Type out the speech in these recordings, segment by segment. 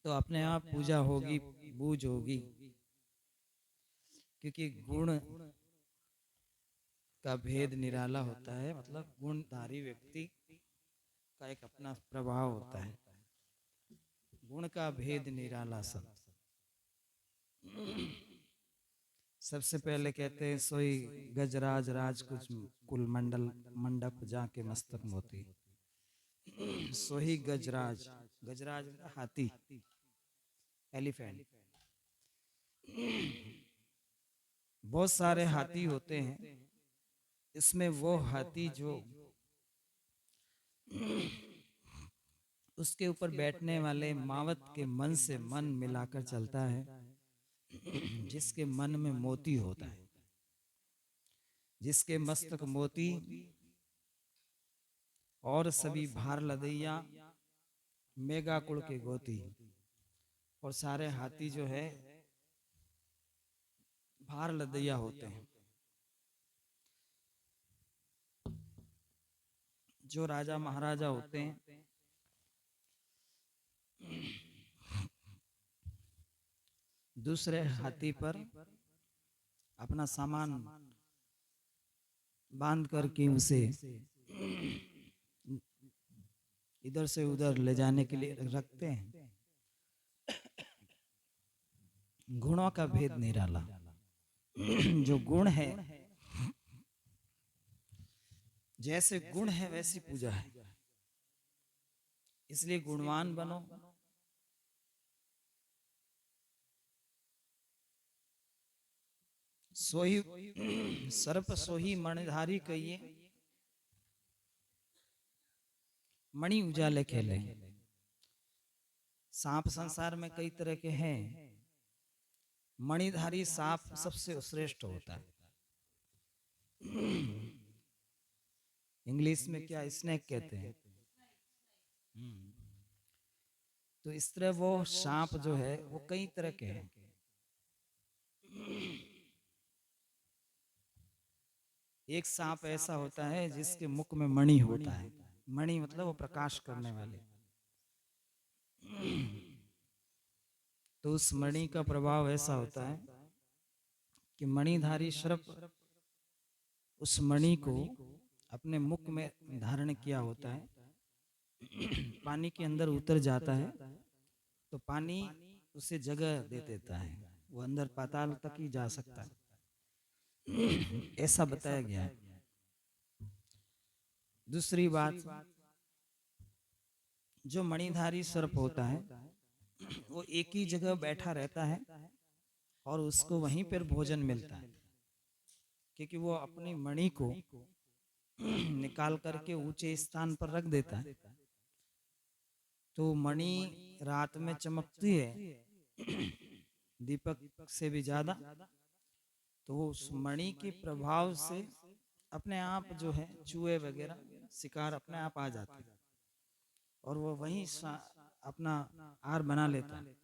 तो अपने आप पूजा होगी, बूझ होगी। क्योंकि गुण का भेद निराला होता है, मतलब गुणधारी व्यक्ति का एक अपना प्रभाव होता है। गुण का भेद निराला सब। सबसे पहले कहते हैं सोई गजराज राज कुछ कुल मंडल मंडप जाके मस्तक मोती। सोही गजराज, गजराज मतलब हाथी, एलिफेंट। बहुत सारे हाथी होते हैं, इसमें वो हाथी जो उसके ऊपर बैठने वाले मावत के मन से मन मिलाकर चलता है, जिसके मन में मोती होता है, जिसके मस्तक मोती और सभी भार लदैया मेगा कुल के गोती। और सारे हाथी जो है भार लदैया होते हैं। जो राजा महाराजा होते हैं दूसरे हाथी पर अपना सामान बांध करके उसे इधर से उधर ले जाने के लिए रखते हैं। गुणों का भेद निराला। जो गुण है, जैसे गुण है वैसी पूजा है। इसलिए गुणवान बनो। सोही सर्प सोही मणिधारी कहिए, मणि उजाले खेले। सांप संसार में कई तरह के हैं, मणिधारी सांप सबसे श्रेष्ठ होता है। इंग्लिश में क्या स्नेक कहते हैं। तो इस तरह वो सांप जो है वो कई तरह के हैं। एक सांप ऐसा होता है जिसके मुख में मणि होता है। मणि मतलब वो प्रकाश करने वाले। तो उस मणि का प्रभाव ऐसा होता है कि मणिधारी सर्प उस मणि को अपने मुख में धारण किया होता है। पानी के अंदर उतर जाता है तो पानी उसे जगह दे देता है, वो अंदर पाताल तक ही जा सकता है। ऐसा बताया गया है। दूसरी बात, जो मणिधारी सर्प होता है वो एक ही जगह बैठा रहता है और उसको वहीं पर भोजन मिलता है, क्योंकि वो अपनी मणि को निकाल करके ऊंचे स्थान पर रख देता है। तो मणि रात में चमकती है दीपक से भी ज्यादा। तो वो उस मणि के प्रभाव से अपने आप जो है चूहे वगैरह शिकार अपने आप आ जाते हैं और वो वहीं अपना आहार बना लेता है।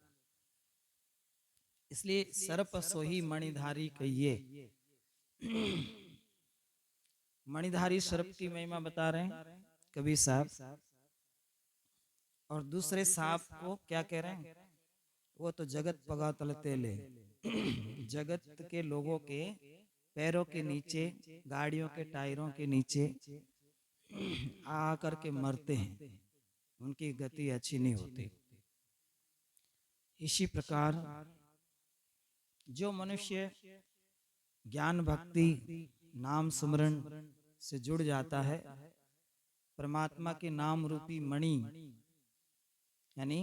इसलिए सर्प सोही मणिधारी कहिए। मणिधारी सर्प की महिमा बता रहे हैं कबीर साहब। और दूसरे सांप को क्या कह रहे हैं, वो तो जगत पगा तल तेले। जगत के लोगों के पैरों के नीचे, गाड़ियों के टायरों के नीचे आ करके मरते हैं, उनकी गति अच्छी नहीं होती। इसी प्रकार जो मनुष्य ज्ञान भक्ति नाम सुमरण से जुड़ जाता है, परमात्मा के नाम रूपी मणि यानी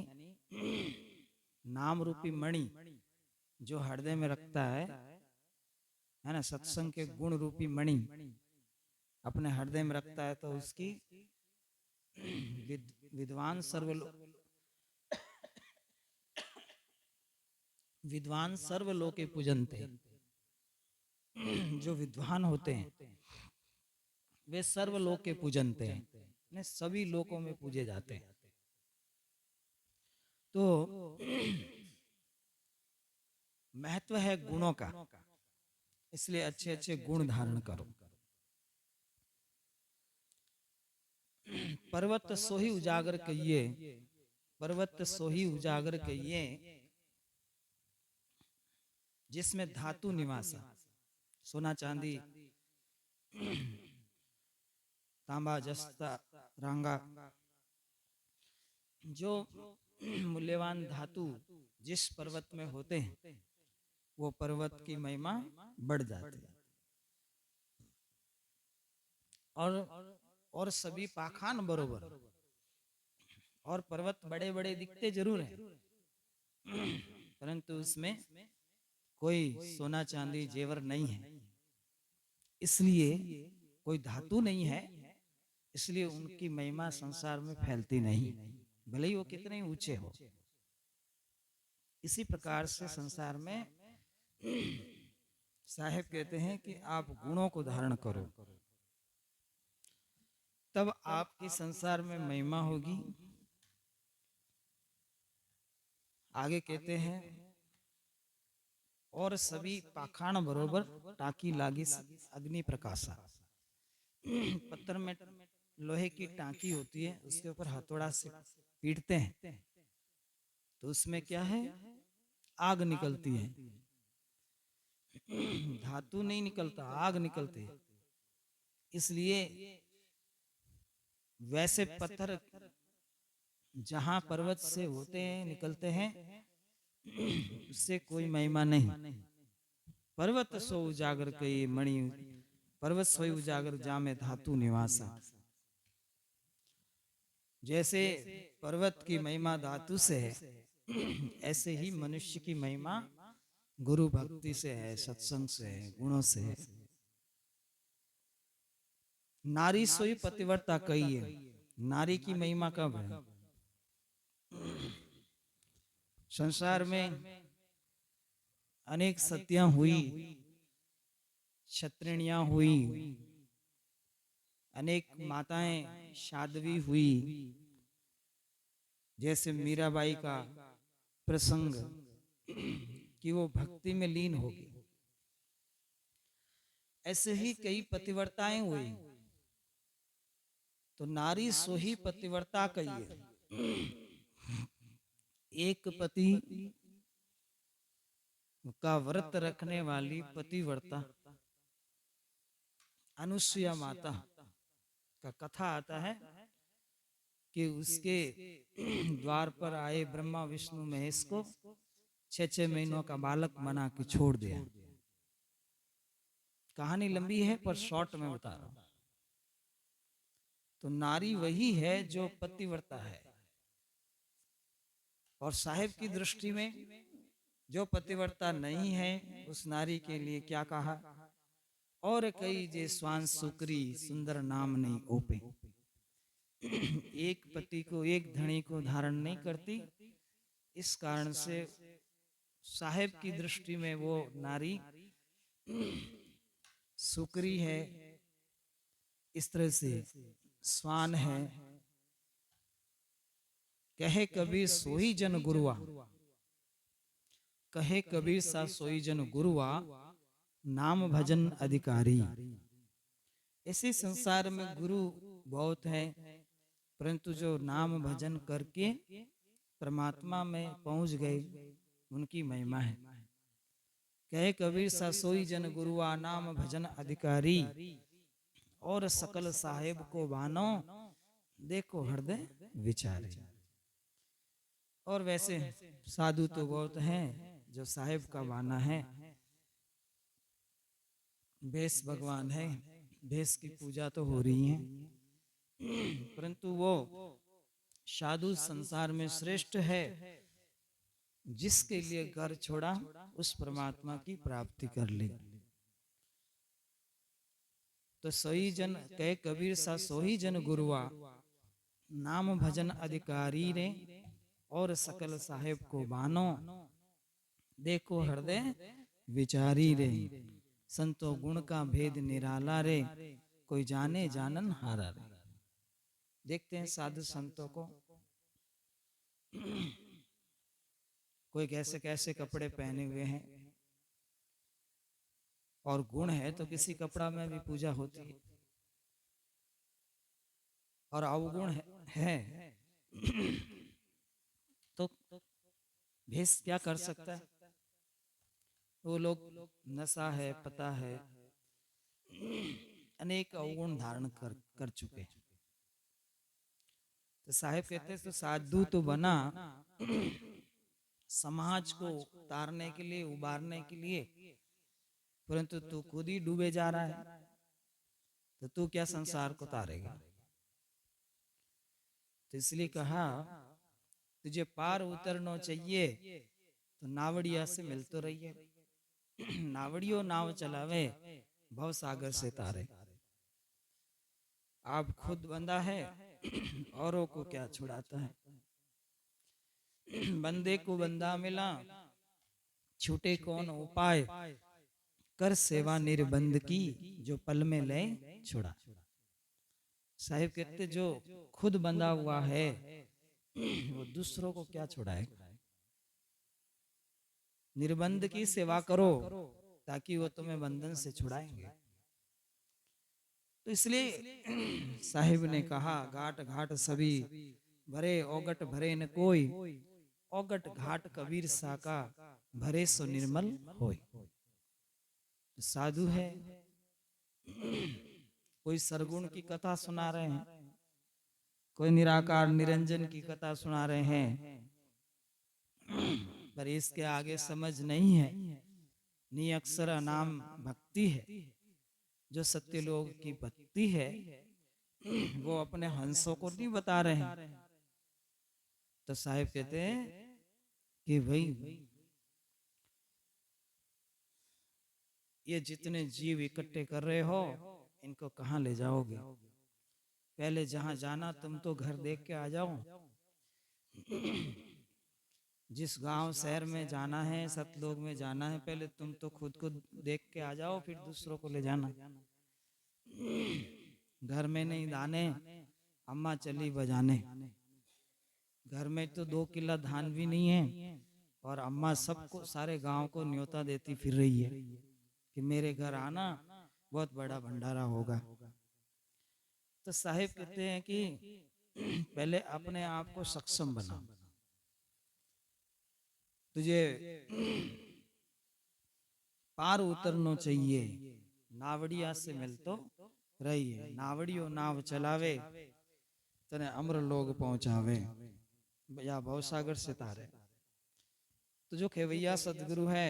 नाम रूपी मणि जो हृदय में रखता है ना, सत्संग के गुण रूपी मणि अपने हृदय में रखता है, तो उसकी विद्वान विद्वान सर्वलोके पूजनते। जो विद्वान होते हैं वे सर्वलोक के पूजनते हैं, ने सभी लोकों में पूजे जाते हैं। तो महत्व है गुणों का, इसलिए अच्छे अच्छे गुण धारण करो। पर्वत सोही उजागर कहिए, पर्वत सोही उजागर कहिए जिसमें धातु निवासा, सोना चांदी तांबा जस्ता रांगा, जो मूल्यवान धातु जिस पर्वत में होते हैं वो पर्वत की महिमा बढ़ जाती है। और सभी पाखान बरोबर, और पर्वत बड़े बड़े दिखते जरूर हैं परंतु उसमें कोई सोना चांदी जेवर नहीं है, इसलिए कोई धातु नहीं है, इसलिए उनकी महिमा संसार में फैलती नहीं, भले ही वो कितने ऊंचे हो। इसी प्रकार से संसार में साहेब कहते हैं कि आप गुणों को धारण करो, तब आपकी संसार में महिमा होगी। आगे कहते हैं और सभी पाखाण बरोबर टाकी लागी अग्नि प्रकाशा। पत्थर में लोहे की टांकी होती है, उसके ऊपर हथौड़ा से पीटते हैं तो उसमें क्या है, आग निकलती है। धातु नहीं निकलता, आग निकलती है। इसलिए वैसे पत्थर जहां पर्वत से होते हैं निकलते हैं उससे कोई महिमा नहीं। पर्वत सो उजागर कई मणि, पर्वत सोई उजागर जामे धातु निवासा। जैसे पर्वत की महिमा धातु से है, ऐसे ही मनुष्य की महिमा गुरु भक्ति से है, सत्संग से है, गुणों से है। नारी सोई पतिव्रता कही है, नारी की महिमा कब है? संसार में अनेक सतियां हुई, क्षत्रिणियां हुई, अनेक माताएं साध्वी हुई, जैसे मीराबाई का प्रसंग कि वो भक्ति में लीन हो गई, ऐसे ही कई पतिव्रताएं हुई। तो नारी सोही पतिव्रता कहिए, एक पति का व्रत रखने वाली पतिव्रता अनुसुईया माता का कथा आता है कि उसके द्वार पर आए ब्रह्मा विष्णु महेश को 6-6 महीनों का बालक बना के छोड़ दिया। कहानी लंबी है पर शॉर्ट में बता रहा हूं। तो नारी वही है जो पतिव्रता है, और साहेब की दृष्टि में जो पतिव्रता नहीं है उस नारी के लिए क्या कहा, और कई जे स्वान सुकरी सुंदर नाम नहीं ओपे। एक पति को, एक धनी को धारण नहीं करती, इस कारण से साहेब की दृष्टि में वो नारी सुकरी है, इस तरह से स्वान है। कहे कबीर सोई जन गुरुआ, कहे कबीर सा सोई जन गुरुआ, नाम भजन अधिकारी। इसी संसार में गुरु बहुत है, परंतु जो नाम भजन करके परमात्मा में पहुंच गए उनकी महिमा है। कहे कबीर सा सोई जन गुरुआ, नाम भजन अधिकारी, और सकल साहेब को बानो, देखो हृदय विचारे। और वैसे साधु तो बहुत हैं जो साहेब का बाना है, भेष भगवान है, भेष की पूजा तो हो रही है, परंतु वो साधु संसार में श्रेष्ठ है जिसके लिए घर छोड़ा उस परमात्मा की प्राप्ति कर ली। तो सोई जन कहे कबीर सा सोही जन गुरुआ, नाम भजन अधिकारी रे, और सकल साहेब को बानो, देखो हृदय विचारी रे। संतो गुण का भेद निराला रे, कोई जाने जानन हारा रे। देखते हैं साधु संतों को, कोई कैसे कैसे कपड़े पहने हुए हैं, और गुण है तो किसी कपड़ा में भी पूजा होती है, और अवगुण है भेष क्या कर सकता है? वो लोग नशा है, पता है, अनेक अवगुण धारण कर चुके हैं। तो साहेब कहते तो साधु तो बना समाज को उतारने के लिए, उबारने के लिए, परंतु तू खुद ही डूबे जा रहा है, तो तू क्या संसार को तारेगा? तो इसलिए कहा तुझे पार उतरना चाहिए तो नावड़िया से मिल तो रही है। नावड़ियो नाव चलावे, भव सागर से तारे। आप खुद बंधा है, औरों को क्या छुड़ाता है? बंदे को बंदा मिला, छूटे कौन उपाय, कर सेवा निर्बंध की, जो पल में ले छुड़ा। साहिब कहते जो खुद बंधा हुआ है वो दूसरों को क्या छुड़ाए? निर्बंध की सेवा करो ताकि वो तुम्हें बंधन से छुड़ाएंगे। तो इसलिए साहिब ने कहा घाट घाट सभी भरे, औगट भरे न कोई, औगट घाट कबीर साका, भरे सो निर्मल होय। साधु है, कोई सरगुण की कथा सुना रहे हैं, कोई निराकार निरंजन की कथा सुना रहे हैं, पर इसके आगे समझ नहीं है। निअक्षर नाम भक्ति है, जो सत्य लोग की भक्ति है वो अपने हंसों को नहीं बता रहे हैं। तो साहिब कहते हैं कि भाई ये जितने जीव इकट्ठे कर रहे हो इनको कहाँ ले जाओगे? पहले जहां जाना तुम तो घर देख के आ जाओ। जिस गांव शहर में जाना है, सतलोक में जाना है, पहले तुम तो खुद को देख के आ जाओ, फिर दूसरों को ले जाना। घर में नहीं दाने, अम्मा चली बजाने। घर में तो 2 किला धान भी नहीं है और अम्मा सबको, सारे गांव को न्योता देती फिर रही है कि मेरे घर आना, बहुत बड़ा भंडारा होगा। तो साहिब कहते हैं कि पहले अपने आप को सक्षम बना। तुझे पार उतरना चाहिए, नावड़िया से मिल तो रही है। नावड़ियों नाव चलावे, तने अमर लोग पहुंचावे, या भवसागर से तारे। तो जो खेवैया सदगुरु है,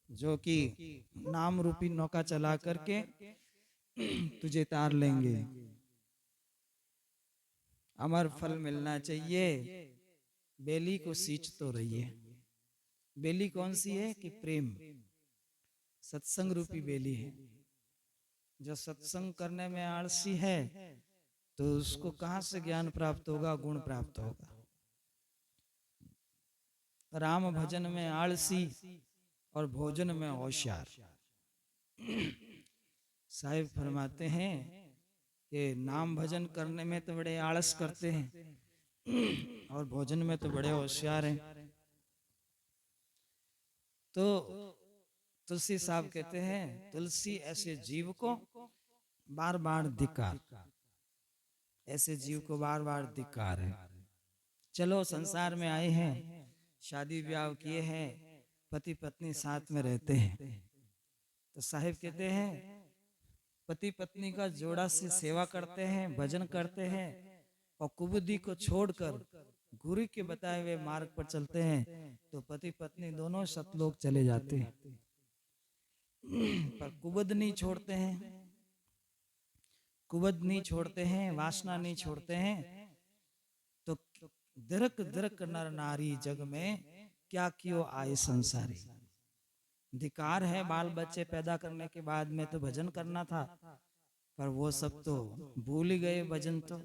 जो कि नाम रूपी नौका चला करके तुझे तार लेंगे। अमर फल मिलना चाहिए, बेली को सींच तो रही है। बेली कौन सी है? कि प्रेम, सत्संग रूपी बेली है। जो सत्संग करने में आलसी है तो उसको कहां से ज्ञान प्राप्त होगा, गुण प्राप्त होगा। राम भजन में आलसी और भोजन में होशियार। साहिब फरमाते हैं कि नाम भजन करने में तो बड़े आलस करते हैं और भोजन में तो बड़े होशियार हैं। तो तुलसी साहब कहते हैं तुलसी ऐसे जीव को बार बार धिक्कार, ऐसे जीव को बार बार धिक्कार है। चलो संसार में आए हैं, शादी ब्याह किए हैं, पति पत्नी साथ में रहते हैं, तो साहिब कहते हैं पति पत्नी का जोड़ा से सेवा करते हैं, भजन करते हैं और कुबुद्धि को छोड़कर गुरु के बताए हुए मार्ग पर चलते हैं तो पति पत्नी दोनों सतलोक चले जाते हैं। पर कुबुद्ध नहीं छोड़ते हैं, कुबुद्ध नहीं छोड़ते हैं, वासना नहीं छोड़ते हैं, तो दरक दरक नर नारी जग में क्या क्यों आए संसारी। धिकार है बाल बच्चे पैदा करने के बाद में तो भजन करना था, पर वो सब तो भूल ही गए भजन तो।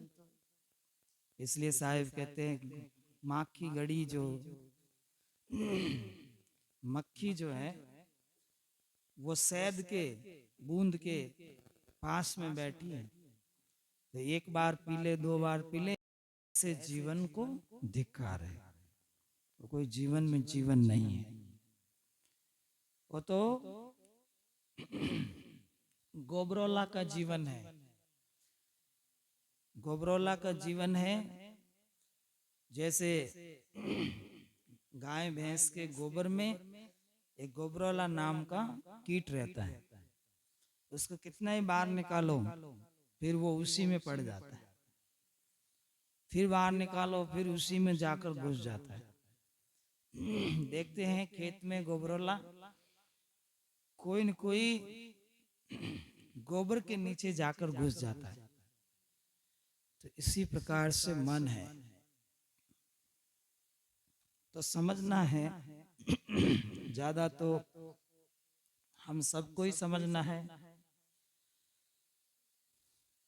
इसलिए साहिब कहते हैं माँ की गड़ी जो मक्खी जो है वो शहद के बूंद के पास में बैठी है, तो एक बार पी ले, 2 बार पी ले, से जीवन को धिक्कार है। तो कोई जीवन में जीवन नहीं है, वो तो गोबरोला का जीवन है। गोबरोला का जीवन है जैसे गाय भैंस के गोबर में एक गोबरोला नाम का कीट रहता है। उसको कितना ही बाहर निकालो फिर वो उसी में पड़ जाता है, फिर बाहर निकालो फिर उसी में जाकर घुस जाता है। देखते हैं खेत में गोबरोला कोई न कोई गोबर के नीचे जाकर घुस जाता है। तो इसी प्रकार से मन है, तो समझना है ज्यादा तो हम सबको ही समझना है।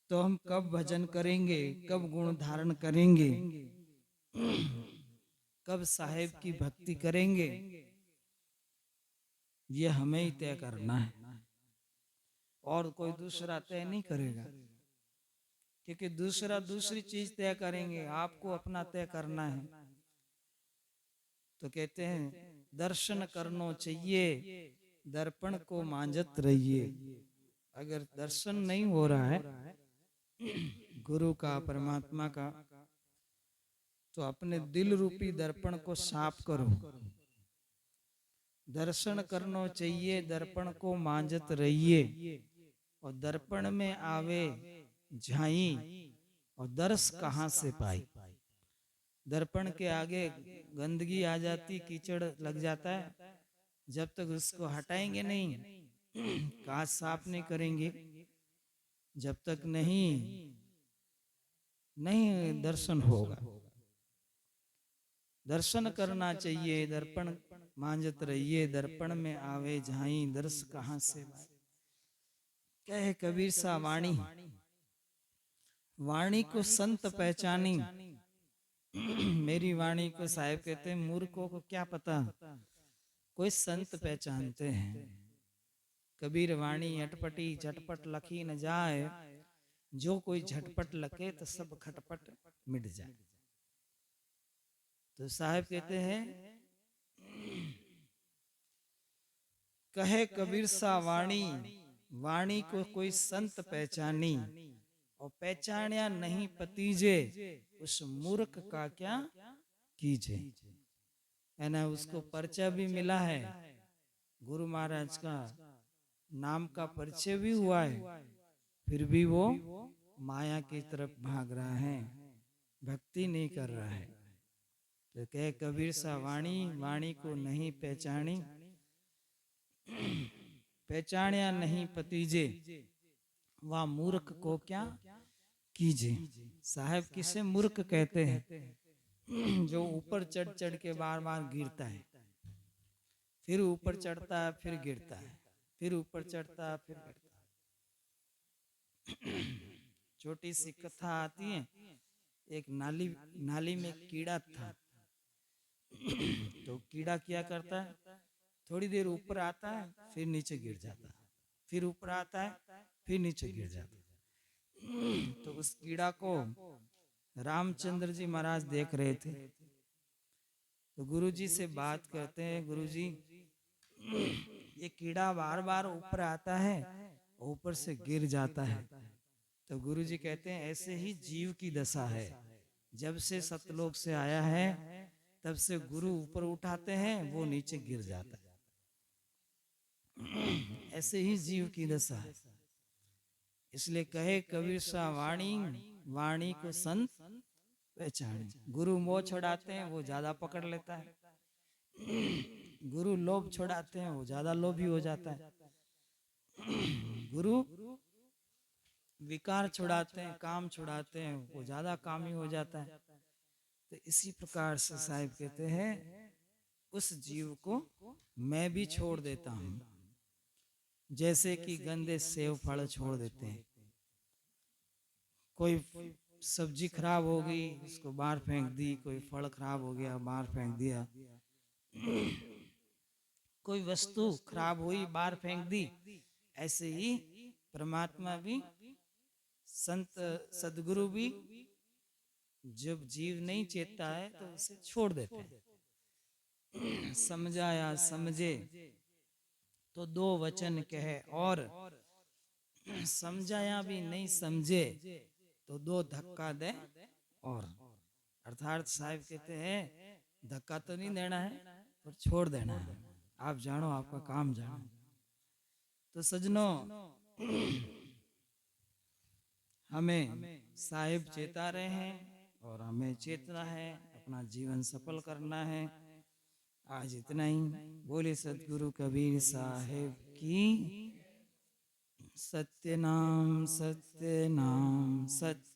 तो हम कब भजन करेंगे, कब गुण धारण करेंगे, कब साहेब की भक्ति करेंगे, ये हमें ही तय करना है और कोई दूसरा तय नहीं करेगा। क्योंकि दूसरा दूसरी चीज तय करेंगे, आपको अपना तय करना है। तो कहते हैं दर्शन करनो चाहिए, दर्पण को मांझत रहिए। अगर दर्शन नहीं हो रहा है गुरु का, परमात्मा का, तो अपने दिल रूपी दर्पण को साफ करो। दर्शन करनो चाहिए, दर्पण को मांझत रहिए। और दर्पण में आवे झाई और दर्श कहाँ से पाई। दर्पण के आगे गंदगी आ जाती, कीचड़ लग जाता है, जब तक उसको हटाएंगे नहीं, कांच साफ नहीं करेंगे, जब तक नहीं दर्शन होगा। दर्शन करना चाहिए, दर्पण मांझत रहिए, दर्पण में आवे झाई दर्श कहाँ से पाई। कहे कबीर सा वाणी, वाणी को संत पहचानी। मेरी वाणी को साहिब कहते हैं मूर्खों को क्या पता, कोई संत पहचानते हैं। कबीर वाणी अटपटी झटपट लखी न जाए, जो कोई झटपट लखे तो सब खटपट मिट जाए। तो साहिब कहते हैं कहे कबीर सा वाणी, वाणी को कोई संत पहचानी, और पहचानिया नहीं पतीजे, उस मूर्ख का क्या कीजे। है ना, उसको पर्चा भी मिला है, गुरु महाराज का नाम का परिचय भी हुआ है, फिर भी वो माया की तरफ भाग रहा है, भक्ति नहीं कर रहा है। तो कहे कबीर सा वाणी, वाणी को नहीं पहचानी, पहचानिया नहीं पतीजे, वह मूर्ख को क्या कीजे। साहब किसे मूर्ख कहते हैं? जो ऊपर चढ़ चढ़ के बार बार गिरता है, फिर ऊपर चढ़ता है फिर गिरता है, फिर ऊपर चढ़ता है फिर गिरता है। छोटी सी कथा आती है, एक नाली में कीड़ा था। तो कीड़ा क्या करता है, थोड़ी देर ऊपर आता है फिर नीचे गिर जाता है, फिर ऊपर आता है फिर नीचे गिर जाता है। तो उस कीड़ा को रामचंद्र जी महाराज देख रहे थे। तो गुरुजी से बात करते हैं, गुरुजी ये कीड़ा बार बार ऊपर आता है, ऊपर से गिर जाता है। तो गुरुजी कहते हैं ऐसे ही जीव की दशा है, जब से सतलोक से आया है तब से गुरु ऊपर उठाते हैं वो नीचे गिर जाता है। ऐसे ही जीव की दशा है। इसलिए कहे कबीर सा वाणी, वाणी को संत पहचाने। गुरु मोह छुड़ाते हैं वो ज्यादा पकड़ लेता है, गुरु लोभ छुड़ाते हैं वो ज्यादा लोभी हो जाता है, गुरु विकार छुड़ाते हैं, काम छुड़ाते हैं, वो ज्यादा कामी हो जाता है। तो इसी प्रकार से साहिब कहते हैं उस जीव को मैं भी छोड़ देता हूं, जैसे कि गंदे सेव फल छोड़ देते हैं। कोई सब्जी खराब हो गई उसको बाहर फेंक दी, कोई फल खराब हो गया बाहर फेंक दिया, कोई वस्तु खराब हुई बाहर फेंक दी। ऐसे ही परमात्मा भी, संत सदगुरु भी जब जीव नहीं चेतता है तो उसे छोड़ देते हैं। समझाया समझे तो दो वचन कहे, और समझाया भी नहीं समझे तो दो धक्का दे। और अर्थात साहिब कहते हैं धक्का तो नहीं देना है पर छोड़ देना है, आप जानो आपका काम जानो। तो सजनों, हमें साहिब चेता रहे हैं और हमें चेतना है, अपना जीवन सफल करना है। आज इतना ही। बोले सतगुरु कबीर साहिब की। सत्य नाम सत्य नाम सत्य।